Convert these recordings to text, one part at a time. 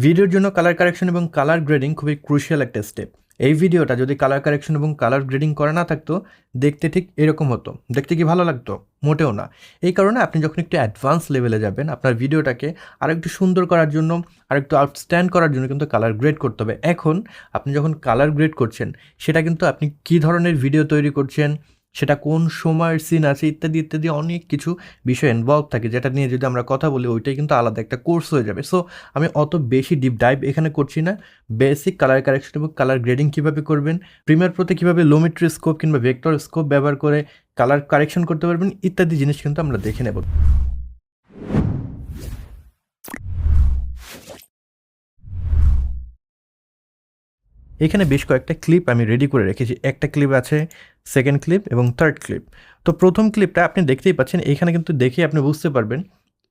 ভিডিওর জন্য colour correction এবং কালার গ্রেডিং খুবই ক্রুশিয়াল একটা স্টেপ। এই ভিডিওটা যদি কালার কারেকশন এবং কালার গ্রেডিং করা না থাকতো, দেখতে ঠিক এরকম হতো। দেখতে কি ভালো লাগতো? মোটেও না। এই কারণে আপনি যখন একটু অ্যাডভান্স লেভেলে যাবেন, আপনার ভিডিওটাকে আরেকটু সুন্দর করার জন্য, আরেকটু আউটস্ট্যান্ড করার জন্য কিন্তু কালার গ্রেড করতে হবে। এখন আপনি যখন কালার গ্রেড করছেন, সেটা কিন্তু আপনি কী ধরনের ভিডিও তৈরি করছেন, সেটা কোন সময়ের সিন আছে, ইত্যাদি ইত্যাদি অনেক কিছু বিষয় ইনভলভ থাকে, যেটা নিয়ে যদি আমরা কথা বলি ওইটাই কিন্তু আলাদা একটা কোর্স হয়ে যাবে। সো আমি অত বেশি ডিপ ডাইভ এখানে করছি না। বেসিক কালার কারেকশন এবং কালার গ্রেডিং কীভাবে করবেন, প্রিমিয়ার প্রোতে কীভাবে লোমেট্রি স্কোপ কিংবা ভেক্টর স্কোপ ব্যবহার করে কালার কারেকশন করতে পারবেন, ইত্যাদি জিনিস কিন্তু আমরা দেখে নেব। এখানে বেশ কয়েকটা ক্লিপ আমি রেডি করে রেখেছি। একটা ক্লিপ আছে, সেকেন্ড ক্লিপ এবং থার্ড ক্লিপ। তো প্রথম ক্লিপটা আপনি দেখতেই পাচ্ছেন, এখানে কিন্তু দেখে আপনি বুঝতে পারবেন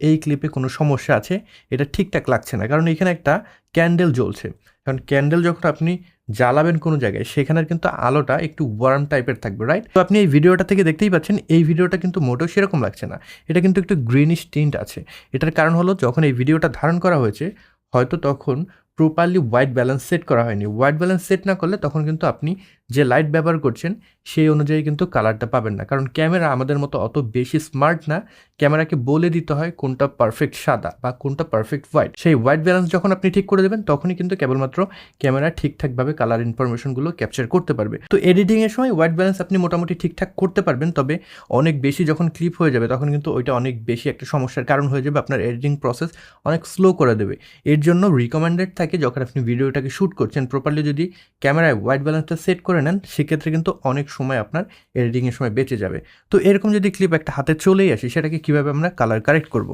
এই ক্লিপে কোনো সমস্যা আছে, এটা ঠিকঠাক লাগছে না। কারণ এখানে একটা ক্যান্ডেল জ্বলছে। কারণ ক্যান্ডেল যখন আপনি জ্বালাবেন কোনো জায়গায়, সেখানের কিন্তু আলোটা একটু ওয়ার্ম টাইপের থাকবে, রাইট? তো আপনি এই ভিডিওটা থেকে দেখতেই পাচ্ছেন, এই ভিডিওটা কিন্তু মোটেও সেরকম লাগছে না। এটা কিন্তু একটু গ্রিনিশ টিন্ট আছে। এটার কারণ হলো, যখন এই ভিডিওটা ধারণ করা হয়েছে, হয়তো তখন প্রপারলি হোয়াইট ব্যালেন্স সেট করা হয়নি। হোয়াইট ব্যালেন্স সেট না করলে তখন কিন্তু আপনি যে লাইট ব্যবহার করছেন সেই অনুযায়ী কিন্তু কালারটা পাবেন না। কারণ ক্যামেরা আমাদের মতো অত বেশি স্মার্ট না। ক্যামেরাকে বলে দিতে হয় কোনটা পারফেক্ট সাদা বা কোনটা পারফেক্ট হোয়াইট। সেই হোয়াইট ব্যালেন্স যখন আপনি ঠিক করে দেবেন, তখনই কিন্তু কেবলমাত্র ক্যামেরা ঠিকঠাকভাবে কালার ইনফরমেশনগুলো ক্যাপচার করতে পারবে। তো এডিটিংয়ের সময় হোয়াইট ব্যালেন্স আপনি মোটামুটি ঠিকঠাক করতে পারবেন, তবে অনেক বেশি যখন ক্লিপ হয়ে যাবে তখন কিন্তু ওইটা অনেক বেশি একটা সমস্যার কারণ হয়ে যাবে। আপনার এডিটিং প্রসেস অনেক স্লো করে দেবে। এর জন্য রিকমেন্ডেড থাকে, যখন আপনি ভিডিওটাকে শ্যুট করছেন, প্রপারলি যদি ক্যামেরায় হোয়াইট ব্যালেন্সটা সেট করে নেন, সেক্ষেত্রে কিন্তু অনেক সময় আপনার এডিটিংয়ের সময় বেঁচে যাবে। তো এরকম যদি ক্লিপ একটা হাতে চলেই আসে, সেটাকে কীভাবে আমরা কালার কারেক্ট করব?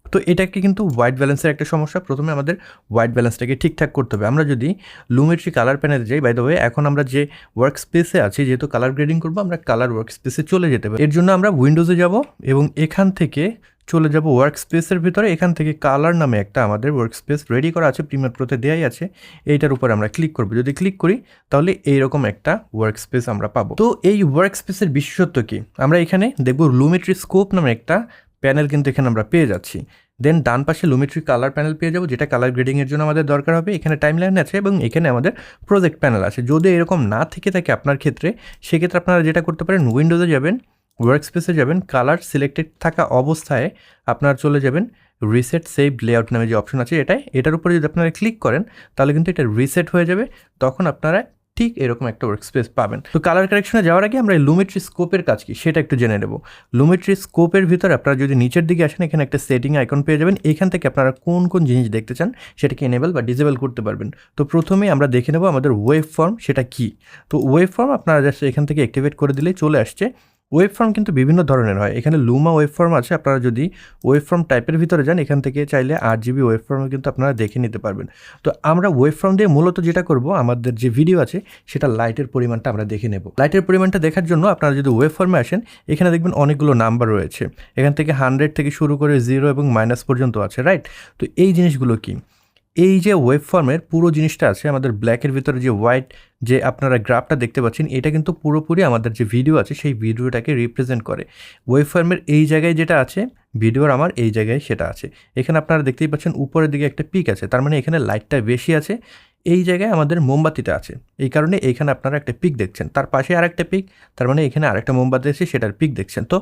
তো এটাকে কিন্তু হোয়াইট ব্যালেন্সের একটা সমস্যা। প্রথমে আমাদের হোয়াইট ব্যালেন্সটাকে ঠিকঠাক করতে হবে। আমরা যদি লুমেট্রি কালার প্যানেলে যাই, বাই দ্য ওয়ে এখন আমরা যে ওয়ার্ক স্পেসে আছি, যেহেতু কালার গ্রেডিং করবো, আমরা কালার ওয়ার্ক স্পেসে চলে যেতে পারি। এর জন্য আমরা উইন্ডোজে যাব এবং এখান থেকে চলে যাব ওয়ার্ক স্পেসের ভিতরে। এখান থেকে কালার নামে একটা আমাদের ওয়ার্ক স্পেস রেডি করা আছে, প্রিমিয়ার প্রোতে দেওয়াই আছে। এইটার উপর আমরা ক্লিক করব। যদি ক্লিক করি, তাহলে এইরকম একটা ওয়ার্ক স্পেস আমরা পাবো। তো এই ওয়ার্ক স্পেসের বিশেষত্ব কি? আমরা এখানে দেখব লুমেট্রি স্কোপ নামে একটা প্যানেল কিন্তু এখানে আমরা পেয়ে যাচ্ছি। দেন ডান পাশে লুমেট্রি কালার প্যানেল পেয়ে যাবো, যেটা কালার গ্রেডিংয়ের জন্য আমাদের দরকার হবে। এখানে টাইমলাইন আছে এবং এখানে আমাদের প্রজেক্ট প্যানেল আছে। যদি এরকম না থেকে থাকে আপনার ক্ষেত্রে, সেক্ষেত্রে আপনারা যেটা করতে পারেন, উইন্ডোজে যাবেন, ওয়ার্ক স্পেসে যাবেন, কালার সিলেক্টেড থাকা অবস্থায় আপনার চলে যাবেন রিসেট সেভ লেআউট নামে যে অপশন আছে, এটার উপরে যদি আপনারা ক্লিক করেন, তাহলে কিন্তু এটা রিসেট হয়ে যাবে। তখন আপনারা ঠিক এরকম একটা ওয়ার্ক স্পেস পাবেন। তো কালার কারেকশনে যাওয়ার আগে আমরা এই লুমেট্রি স্কোপের কাজ কি সেটা একটু জেনে নেব। লুমেট্রি স্কোপের ভিতরে আপনারা যদি নিচের দিকে আসেন, এখানে একটা সেটিং আইকন পেয়ে যাবেন। এখান থেকে আপনারা কোন কোন জিনিস দেখতে চান সেটাকে এনেবল বা ডিসেবল করতে পারবেন। তো প্রথমেই আমরা দেখে নেব আমাদের ওয়েভ ফর্ম সেটা কি। তো ওয়েভ ফর্ম আপনারা জাস্ট এখান থেকে অ্যাক্টিভেট করে দিলেই চলে আসছে। ওয়েব ফর্ম কিন্তু বিভিন্ন ধরনের হয়। এখানে লুমা ওয়েব ফর্ম আছে। আপনারা যদি ওয়েব ফর্ম টাইপের ভিতরে যান, এখান থেকে চাইলে 8GB ওয়েব ফর্মও কিন্তু আপনারা দেখে নিতে পারবেন। তো আমরা ওয়েব ফর্ম দিয়ে মূলত যেটা করব, আমাদের যে ভিডিও আছে সেটা লাইটের পরিমাণটা আমরা দেখে নেব। লাইটের পরিমাণটা দেখার জন্য আপনারা যদি ওয়েব ফর্মে আসেন, এখানে দেখবেন অনেকগুলো নাম্বার রয়েছে। এখান থেকে 100 থেকে শুরু করে 0 এবং মাইনাস পর্যন্ত আছে, রাইট? তো এই জিনিসগুলো কি? এই যে ওয়েব ফর্মের পুরো জিনিসটা আছে, আমাদের ব্ল্যাকের ভিতরে যে হোয়াইট যে আপনারা গ্রাফটা দেখতে পাচ্ছেন, এটা কিন্তু পুরোপুরি আমাদের যে ভিডিও আছে সেই ভিডিওটাকে রিপ্রেজেন্ট করে। ওয়েব ফর্মের এই জায়গায় যেটা আছে, ভিডিওর আমার এই জায়গায় সেটা আছে। এখানে আপনারা দেখতেই পাচ্ছেন উপরের দিকে একটা পিক আছে, তার মানে এখানে লাইটটা বেশি আছে। এই জায়গায় আমাদের মোমবাতিটা আছে, এই কারণে এইখানে আপনারা একটা পিক দেখছেন। তার পাশে আরেকটা পিক, তার মানে এখানে আরেকটা মোমবাতি আছে, সেটার পিক দেখছেন। তো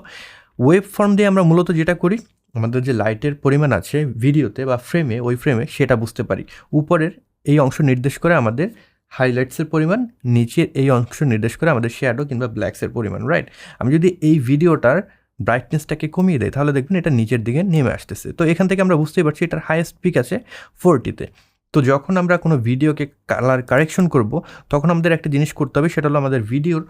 ওয়েব ফর্ম দিয়ে আমরা মূলত যেটা করি, আমাদের যে লাইটের পরিমাণ আছে ভিডিওতে বা ফ্রেমে, ওই ফ্রেমে সেটা বুঝতে পারি। উপরের এই অংশ নির্দেশ করে আমাদের হাইলাইটসের পরিমাণ, নিচের এই অংশ নির্দেশ করে আমাদের শ্যাডো কিংবা ব্ল্যাকসের পরিমাণ, রাইট? আমি যদি এই ভিডিওটার ব্রাইটনেসটাকে কমিয়ে দেয়, তাহলে দেখবেন এটা নিচের দিকে নেমে আসতেছে। তো এখান থেকে আমরা বুঝতেই পারছি এটার হাইয়েস্ট পিক আছে 40-তে। তো যখন আমরা কোনো ভিডিওকে কালার কারেকশন করব, তখন আমাদের একটা জিনিস করতে হবে, সেটা হলো আমাদের ভিডিওর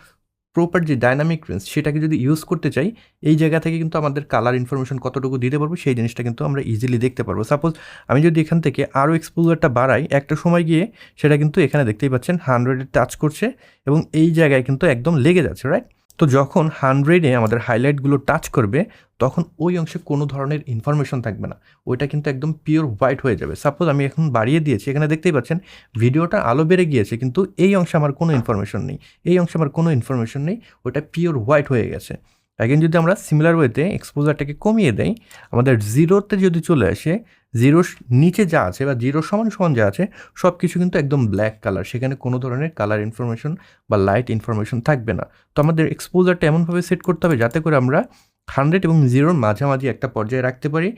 প্রপার যে ডাইনামিক রেঞ্জ সেটাকে যদি ইউজ করতে চাই, এই জায়গা থেকে কিন্তু আমাদের কালার ইনফরমেশন কতটুকু দিতে পারবো সেই জিনিসটা কিন্তু আমরা ইজিলি দেখতে পারবো। সাপোজ আমি যদি এখান থেকে আরও এক্সপোজারটা বাড়াই, একটা সময় গিয়ে সেটা কিন্তু এখানে দেখতেই পাচ্ছেন 100-এ টাচ করছে এবং এই জায়গায় কিন্তু একদম লেগে যাচ্ছে, রাইট? তো যখন 100-এ আমাদের হাইলাইটগুলো টাচ করবে, তখন ওই অংশে কোনো ধরনের ইনফরমেশন থাকবে না, ওইটা কিন্তু একদম পিওর হোয়াইট হয়ে যাবে। সাপোজ আমি এখন বাড়িয়ে দিয়েছি, এখানে দেখতেই পাচ্ছেন ভিডিওটা আলো বেড়ে গিয়েছে, কিন্তু এই অংশে আমার কোনো ইনফরমেশন নেই, এই অংশে আমার কোনো ইনফরমেশন নেই, ওইটা পিওর হোয়াইট হয়ে গেছে। অ্যাগেন যদি আমরা সিমিলার ওয়েতে এক্সপোজারটাকে কমিয়ে দেই, আমাদের জিরোতে যদি চলে আসে, জিরোর নিচে যা আছে বা জিরোর সমান সমান যা আছে সব কিছু কিন্তু একদম ব্ল্যাক কালার, সেখানে কোনো ধরনের কালার ইনফরমেশন বা লাইট ইনফরমেশন থাকবে না। তো আমাদের এক্সপোজারটা এমনভাবে সেট করতে হবে যাতে করে আমরা 100 এবং 0-র মাঝামাঝি একটা পর্যায়ে রাখতে পারি।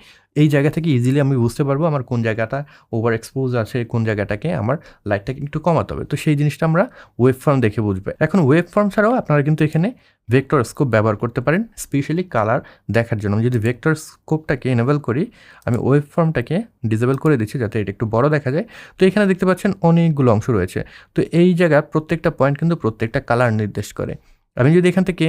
এই জায়গা থেকে ইজিলি আমি বুঝতে পারবো আমার কোন জায়গাটা ওভার এক্সপোজ আছে, কোন জায়গাটাকে আমার লাইটটাকে একটু কমাতে হবে। তো সেই জিনিসটা আমরা ওয়েব ফর্ম দেখে বুঝবে। এখন ওয়েব ফর্ম ছাড়াও আপনারা কিন্তু এখানে ভেক্টর স্কোপ ব্যবহার করতে পারেন, স্পেশালি কালার দেখার জন্য। আমি যদি ভেক্টর স্কোপটাকে এনেবল করি, আমি ওয়েব ফর্মটাকে ডিসেবল করে দিচ্ছি যাতে এটা একটু বড় দেখা যায়। তো এখানে দেখতে পাচ্ছেন অনেকগুলো অংশ রয়েছে। তো এই জায়গার প্রত্যেকটা পয়েন্ট কিন্তু প্রত্যেকটা কালার নির্দেশ করে। আমি যদি এখান থেকে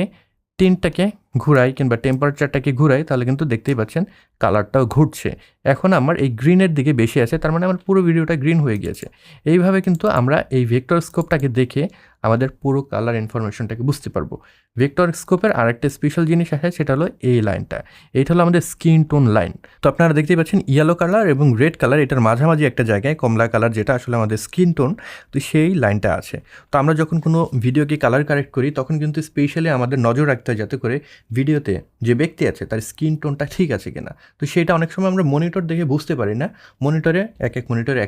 টিনটাকে ঘুরাই কিংবা টেম্পারেচারটাকে ঘুরাই, তাহলে কিন্তু দেখতেই পাচ্ছেন কালারটাও ঘুরছে। এখন আমার এই গ্রিনের দিকে বেশি আছে, তার মানে আমার পুরো ভিডিওটা গ্রিন হয়ে গিয়েছে। এইভাবে কিন্তু আমরা এই ভেক্টর স্কোপটাকে দেখে আমাদের পুরো কালার ইনফরমেশনটাকে বুঝতে পারবো। ভেক্টর স্কোপের আরেকটা স্পেশাল জিনিস আছে, সেটা হলো এই লাইনটা। এইটা হলো আমাদের স্কিন টোন লাইন। তো আপনারা দেখতেই পাচ্ছেন ইয়েলো কালার এবং রেড কালার, এটার মাঝামাঝি একটা জায়গায় কমলা কালার, যেটা আসলে আমাদের স্কিন টোন, তো সেই লাইনটা আছে। তো আমরা যখন কোনো ভিডিওকে কালার কারেক্ট করি তখন কিন্তু স্পেশালি আমাদের নজর রাখতে হয় যাতে করে ভিডিওতে যে ব্যক্তি আছে তার স্কিন টোনটা ঠিক আছে কিনা। তো সেটা অনেক সময় আমরা মনিটর দেখে বুঝতে পারি না। মনিটরে এক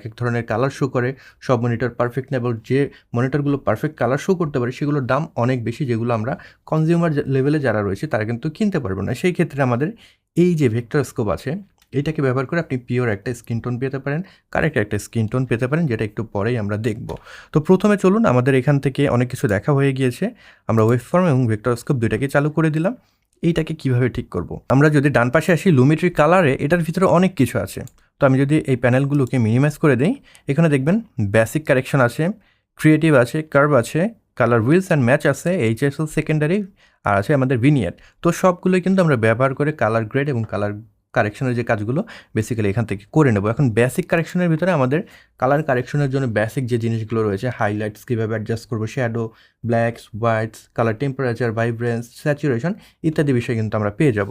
এক ধরনের কালার শো করে, সব মনিটর পারফেক্ট না, এবং যে মনিটরগুলো পারফেক্ট কালার শো করতে পারে সেগুলোর দাম অনেক বেশি, যেগুলো আমরা কনজিউমার লেভেলে যারা রয়েছে তারা কিন্তু কিনতে পারবো না। সেই ক্ষেত্রে আমাদের এই যে ভেক্টর স্কোপ আছে, এটাকে ব্যবহার করে আপনি পিওর একটা স্কিন টোন পেতে পারেন, কারেক্ট একটা স্কিন টোন পেতে পারেন, যেটা একটু পরেই আমরা দেখব। তো প্রথমে চলুন, আমাদের এখান থেকে অনেক কিছু দেখা হয়ে গিয়েছে। আমরা ওয়েব ফর্ম এবং ভেক্টর স্কোপ দুইটাকে চালু করে দিলাম। এইটাকে কিভাবে ঠিক করব? আমরা যদি ডান পাশে আসি লুমিট্রি কালারে, এটার ভিতরে অনেক কিছু আছে। তো আমি যদি এই প্যানেলগুলোকে মিনিমাইজ করে দিই, এখানে দেখবেন বেসিক কারেকশন আছে, ক্রিয়েটিভ আছে, কার্ভ আছে, কালার হুইলস অ্যান্ড ম্যাচ আছে, এইচএসএল সেকেন্ডারি, আর আছে আমাদের ভিনিয়েট। তো সবগুলোই কিন্তু আমরা ব্যবহার করে কালার গ্রেড এবং কালার কারেকশনের যে কাজগুলো বেসিক্যালি এখান থেকে করে নেব। এখন বেসিক কারেকশনের ভিতরে আমাদের কালার কারেকশনের জন্য বেসিক যে জিনিসগুলো রয়েছে, হাইলাইটস কীভাবে অ্যাডজাস্ট করবো, shadow, blacks, whites, colour temperature, vibrance, saturation ইত্যাদি বিষয় কিন্তু আমরা পেয়ে যাব।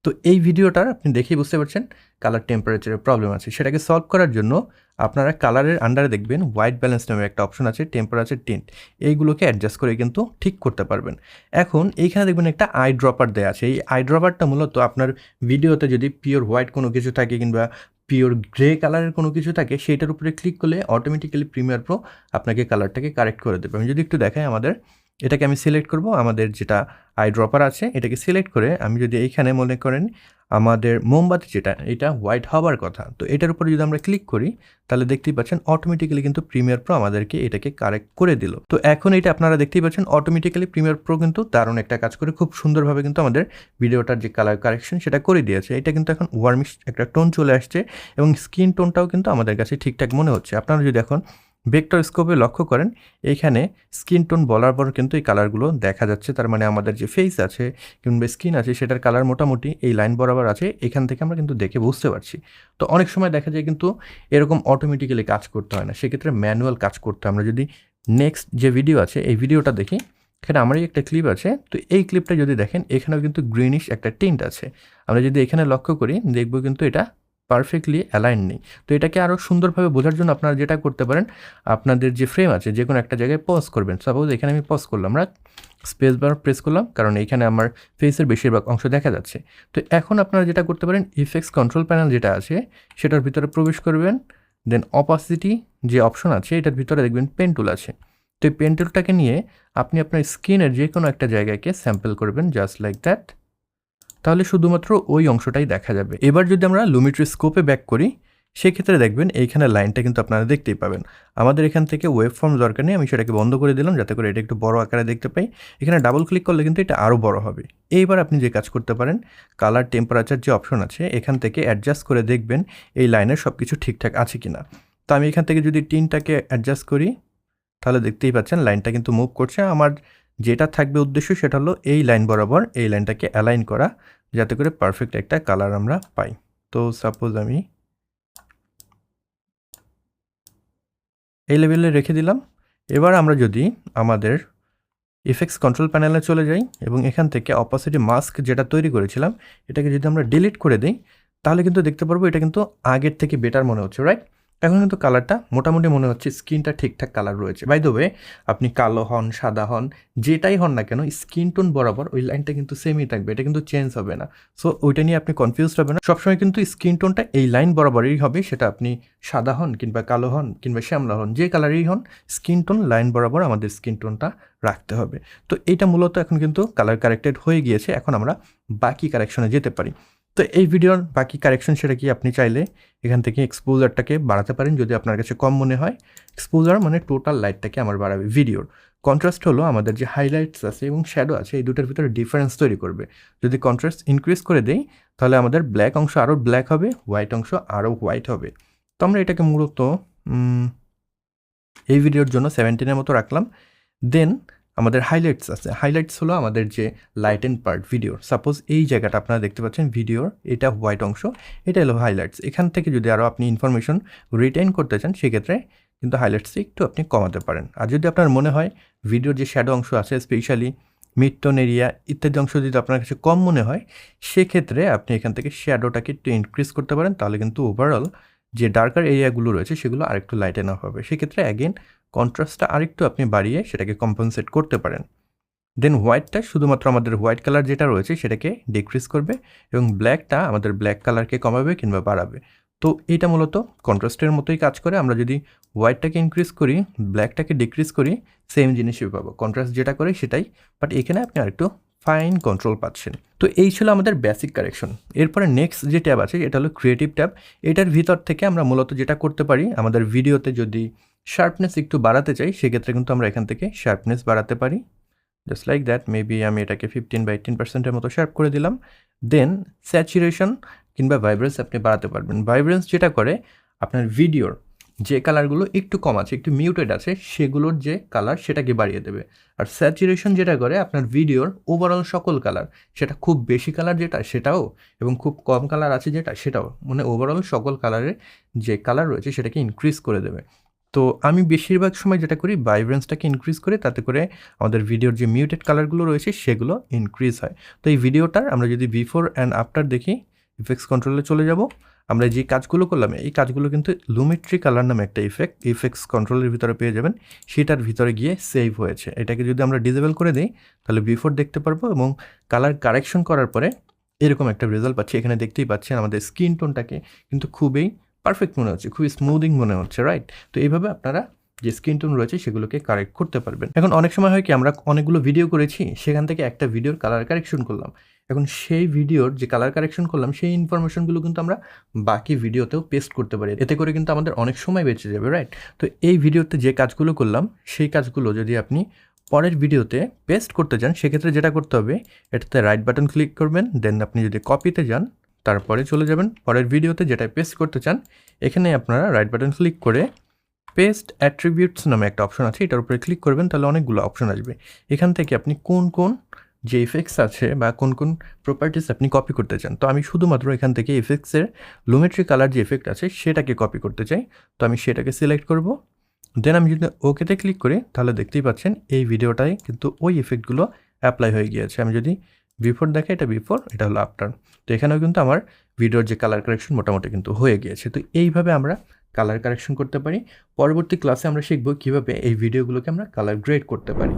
তো এই ভিডিওটার আপনি দেখেই বুঝতে পারছেন কালার টেম্পারেচারের প্রবলেম আছে। সেটাকে সলভ করার জন্য আপনারা কালারের আন্ডারে দেখবেন হোয়াইট ব্যালেন্স নামে একটা অপশন আছে, টেম্পারেচার, টিন্ট, এইগুলোকে অ্যাডজাস্ট করে কিন্তু ঠিক করতে পারবেন। এখন এইখানে দেখবেন একটা আই ড্রপার দেওয়া আছে। এই আই ড্রপারটা মূলত আপনার ভিডিওতে যদি পিওর হোয়াইট কোনো কিছু থাকে কিংবা পিওর গ্রে কালারের কোনো কিছু থাকে, সেইটার উপরে ক্লিক করলে অটোমেটিক্যালি প্রিমিয়ার প্রো আপনাকে কালারটাকে কারেক্ট করে দেবে। আমি যদি একটু দেখাই, আমাদের এটাকে আমি সিলেক্ট করব, আমাদের যেটা আই ড্রপার আছে এটাকে সিলেক্ট করে আমি যদি এইখানে মনে করেন আমাদের মোমবাতি যেটা, এটা হোয়াইট হওয়ার কথা, তো এটার উপরে যদি আমরা ক্লিক করি তাহলে দেখতেই পাচ্ছেন অটোমেটিক্যালি কিন্তু প্রিমিয়ার প্রো আমাদেরকে এটাকে কারেক্ট করে দিল। তো এখন এটা আপনারা দেখতেই পাচ্ছেন অটোমেটিক্যালি প্রিমিয়ার প্রো কিন্তু দারুণ একটা কাজ করে, খুব সুন্দরভাবে কিন্তু আমাদের ভিডিওটার যে কালার কারেকশন সেটা করে দিয়েছে। এটা কিন্তু এখন ওয়ার্মিশ একটা টোন চলে আসছে এবং স্কিন টোনটাও কিন্তু আমাদের কাছে ঠিকঠাক মনে হচ্ছে। আপনারা যদি এখন ভেক্টর স্কোপে লক্ষ্য করেন, এইখানে স্কিন টোন বলার পর কিন্তু এই কালারগুলো দেখা যাচ্ছে। তার মানে আমাদের যে ফেস আছে কিংবা স্কিন আছে সেটার কালার মোটামুটি এই লাইন বরাবর আছে, এখান থেকে আমরা কিন্তু দেখে বুঝতে পারছি। তো অনেক সময় দেখা যায় কিন্তু এরকম অটোমেটিক্যালি কাজ করতে হয় না, সেক্ষেত্রে ম্যানুয়াল কাজ করতে হয়। আমরা যদি নেক্সট যে ভিডিও আছে এই ভিডিওটা দেখি, এখানে আমারই একটা ক্লিপ আছে। তো এই ক্লিপটা যদি দেখেন, এখানেও কিন্তু গ্রিনিশ একটা টিন্ট আছে। আমরা যদি এখানে লক্ষ্য করি দেখব কিন্তু এটা পারফেক্টলি অ্যালাইন নেই। তো এটাকে আরও সুন্দরভাবে বোঝার জন্য আপনারা যেটা করতে পারেন, আপনাদের যে ফ্রেম আছে যে কোনো একটা জায়গায় পজ করবেন। সাপোজ এখানে আমি পজ করলাম, আমরা স্পেস বার প্রেস করলাম, কারণ এইখানে আমার ফেসের বেশিরভাগ অংশ দেখা যাচ্ছে। তো এখন আপনারা যেটা করতে পারেন, ইফেক্টস কন্ট্রোল প্যানেল যেটা আছে সেটার ভিতরে প্রবেশ করবেন, দেন অপাসিটি যে অপশন আছে এটার ভিতরে দেখবেন পেন টুল আছে। তো এই পেন টুলটাকে নিয়ে আপনি আপনার স্ক্রিনের যে কোনো একটা জায়গাকে স্যাম্পল করবেন, জাস্ট লাইক দ্যাট, তাহলে শুধুমাত্র ওই অংশটাই দেখা যাবে। এবার যদি আমরা লুমিট্রি স্কোপে ব্যাক করি, সেক্ষেত্রে দেখবেন এইখানে লাইনটা কিন্তু আপনারা দেখতেই পাবেন। আমাদের এখান থেকে ওয়েব ফর্ম দরকার নেই, আমি সেটাকে বন্ধ করে দিলাম যাতে করে এটা একটু বড় আকারে দেখতে পাই। এখানে ডাবল ক্লিক করলে কিন্তু এটা আরও বড় হবে। এইবার আপনি যে কাজ করতে পারেন, কালার টেম্পারেচার যে অপশন আছে এখান থেকে অ্যাডজাস্ট করে দেখবেন এই লাইনের সব কিছু ঠিকঠাক আছে কিনা। তো আমি এখান থেকে যদি টিনটাকে অ্যাডজাস্ট করি, তাহলে দেখতেই পাচ্ছেন লাইনটা কিন্তু মুভ করছে। আমার যেটা থাকবে উদ্দেশ্য সেটা হলো এই লাইন বরাবর এই লাইনটাকে অ্যালাইন করা, যাতে করে পারফেক্ট একটা কালার আমরা পাই। তো সাপোজ আমি এই লেভেলে রেখে দিলাম। এবার আমরা যদি আমাদের ইফেক্টস কন্ট্রোল প্যানেলে চলে যাই এবং এখান থেকে অপাসিটি মাস্ক যেটা তৈরি করেছিলাম এটাকে যদি আমরা ডিলিট করে দিই, তাহলে কিন্তু দেখতে পারবো এটা কিন্তু আগের থেকে বেটার মনে হচ্ছে, রাইট? এখন কিন্তু কালারটা মোটামুটি মনে হচ্ছে স্কিনটা ঠিকঠাক কালার রয়েছে। বাই দ্য ওয়ে, আপনি কালো হন, সাদা হন, যেটাই হন না কেন স্কিন টোন বরাবর ওই লাইনটা কিন্তু সেমই থাকবে, এটা কিন্তু চেঞ্জ হবে না। সো ওইটা নিয়ে আপনি কনফিউজড হবে না, সবসময় কিন্তু স্কিন টোনটা এই লাইন বরাবরই হবে, সেটা আপনি সাদা হন কিংবা কালো হন কিংবা শ্যামলা হন, যে কালারেই হন স্কিন টোন লাইন বরাবর আমাদের স্কিন টোনটা রাখতে হবে। তো এইটা মূলত এখন কিন্তু কালার কারেক্টেড হয়ে গিয়েছে। এখন আমরা বাকি কারেকশনে যেতে পারি। তো এই ভিডিওর বাকি কারেকশন সেটা কি, আপনি চাইলে এখান থেকে এক্সপোজারটাকে বাড়াতে পারেন যদি আপনার কাছে কম মনে হয়। এক্সপোজার মানে টোটাল লাইটটাকে আমার বাড়াবে। ভিডিওর কন্ট্রাস্ট হলো আমাদের যে হাইলাইটস আছে এবং শ্যাডো আছে এই দুটোর ভিতরে ডিফারেন্স তৈরি করবে। যদি কন্ট্রাস্ট ইনক্রিজ করে দেই তাহলে আমাদের ব্ল্যাক অংশ আরও ব্ল্যাক হবে, হোয়াইট অংশ আরও হোয়াইট হবে। তো আমরা এটাকে মূলত এই ভিডিওর জন্য 17-এর মতো রাখলাম। দেন আমাদের হাইলাইটস আছে। হাইলাইটস হলো আমাদের যে লাইট অ্যান্ড পার্ট ভিডিওর। সাপোজ এই জায়গাটা আপনারা দেখতে পাচ্ছেন ভিডিওর, এটা হোয়াইট অংশ, এটা হলো হাইলাইটস। এখান থেকে যদি আরও আপনি ইনফরমেশন রিটেইন করতে চান সেক্ষেত্রে কিন্তু হাইলাইটসে একটু আপনি কমাতে পারেন। আর যদি আপনার মনে হয় ভিডিওর যে শ্যাডো অংশ আছে স্পেশালি মিড টোন এরিয়া ইত্যাদি অংশ যদি আপনার কাছে কম মনে হয় সেক্ষেত্রে আপনি এখান থেকে শ্যাডোটাকে একটু ইনক্রিজ করতে পারেন, তাহলে কিন্তু ওভারঅল যে ডার্কার এরিয়াগুলো রয়েছে সেগুলো আরেকটু লাইটেন আপ হবে। সেক্ষেত্রে অ্যাগেন কন্ট্রাস্টটা আরেকটু আপনি বাড়িয়ে সেটাকে কম্পেনসেট করতে পারেন। দেন হোয়াইটটা শুধুমাত্র আমাদের হোয়াইট কালার যেটা রয়েছে সেটাকে ডিক্রিজ করবে এবং ব্ল্যাকটা আমাদের ব্ল্যাক কালারকে কমাবে কিংবা বাড়াবে। তো এটা মূলত কন্ট্রাস্টের মতোই কাজ করে। আমরা যদি হোয়াইটটাকে ইনক্রিজ করি, ব্ল্যাকটাকে ডিক্রিজ করি, সেম জিনিসই পাবো। কন্ট্রাস্ট যেটা করে সেটাই, বাট এখানে আপনি আরেকটু ফাইন কন্ট্রোল পাচ্ছেন। তো এই ছিল আমাদের বেসিক কারেকশন। এরপরে নেক্সট যে ট্যাব আছে এটা হলো ক্রিয়েটিভ ট্যাব। এটার ভিতর থেকে আমরা মূলত যেটা করতে পারি, আমাদের ভিডিওতে যদি শার্পনেস একটু বাড়াতে চাই সেক্ষেত্রে কিন্তু আমরা এখান থেকে শার্পনেস বাড়াতে পারি। জাস্ট লাইক দ্যাট, মেবি আমি এটাকে 15/10%-এর মতো শার্প করে দিলাম। দেন স্যাচুরেশন কিংবা ভাইব্রেন্স আপনি বাড়াতে পারবেন। ভাইব্রেন্স যেটা করে আপনার ভিডিওর যে কালারগুলো একটু কম আছে, একটু মিউটেড আছে, সেগুলোর যে কালার সেটাকে বাড়িয়ে দেবে। আর স্যাচুরেশন যেটা করে আপনার ভিডিওর ওভারঅল সকল কালার, সেটা খুব বেশি কালার যেটা সেটাও এবং খুব কম কালার আছে যেটা সেটাও, মানে ওভারঅল সকল কালারের যে কালার রয়েছে সেটাকে ইনক্রিজ করে দেবে। তো আমি বেশিরভাগ সময় যেটা করি ভাইব্রেন্সটাকে ইনক্রিজ করে, তাতে করে আমাদের ভিডিওর যে মিউটেড কালারগুলো রয়েছে সেগুলো ইনক্রিজ হয়। তো এই ভিডিওটার আমরা যদি বিফোর অ্যান্ড আফটার দেখি, ইফেক্টস কন্ট্রোলে চলে যাব। আমরা যে কাজগুলো করলাম এই কাজগুলো কিন্তু লুমেট্রি কালার নামে একটা ইফেক্টস কন্ট্রোলের ভিতরে পেয়ে যাবেন, সেটার ভিতরে গিয়ে সেভ হয়েছে। এটাকে যদি আমরা ডিসেবল করে দিই তাহলে বিফোর দেখতে পারবো এবং কালার কারেকশন করার পরে এরকম একটা রেজাল্ট পাচ্ছি। এখানে দেখতেই পাচ্ছেন আমাদের স্কিন টোনটাকে কিন্তু খুবই পারফেক্ট মনে হচ্ছে, খুবই স্মুদিং মনে হচ্ছে, রাইট? তো এইভাবে আপনারা যে স্কিন টোন রয়েছে সেগুলোকে কারেক্ট করতে পারবেন। এখন অনেক সময় হয় কি, আমরা অনেকগুলো ভিডিও করেছি, সেখান থেকে একটা ভিডিওর কালার কারেকশন করলাম। এখন সেই ভিডিওর যে কালার কারেকশন করলাম সেই ইনফরমেশনগুলো কিন্তু আমরা বাকি ভিডিওতেও পেস্ট করতে পারি, এতে করে কিন্তু আমাদের অনেক সময় বেঁচে যাবে, রাইট? তো এই ভিডিওতে যে কাজগুলো করলাম সেই কাজগুলো যদি আপনি পরের ভিডিওতে পেস্ট করতে চান সেক্ষেত্রে যেটা করতে হবে, এটাতে রাইট বাটন ক্লিক করবেন। দেন আপনি যদি কপিতে যান তারপরে চলে যাবেন পরের ভিডিওতে যেটা পেস্ট করতে চান, এখানে আপনারা রাইট বাটন ক্লিক করে পেস্ট অ্যাট্রিবিউটস নামে একটা অপশন আছে, এটার উপরে ক্লিক করবেন, তাহলে অনেকগুলো অপশন আসবে। এখান থেকে আপনি কোন কোন যে ইফেক্টস আছে বা কোন কোন প্রপার্টিস আপনি কপি করতে চান। তো আমি শুধুমাত্র এখান থেকে ইফেক্টসের লুমেট্রি কালার যে ইফেক্ট আছে সেটাকে কপি করতে চাই। তো আমি সেটাকে সিলেক্ট করব। দেন আমি যদি ওকেতে ক্লিক করি তাহলে দেখতেই পাচ্ছেন এই ভিডিওটায় কিন্তু ওই ইফেক্টগুলো অ্যাপ্লাই হয়ে গিয়েছে। আমি যদি বিফোর দেখে, এটা বিফোর, এটা হলো আফটার। তো এখানেও কিন্তু আমার ভিডিওর যে কালার কারেকশন মোটামুটি কিন্তু হয়ে গিয়েছে। তো এইভাবে আমরা কালার কারেকশন করতে পারি। পরবর্তী ক্লাসে আমরা শিখব কীভাবে এই ভিডিওগুলোকে আমরা কালার গ্রেড করতে পারি।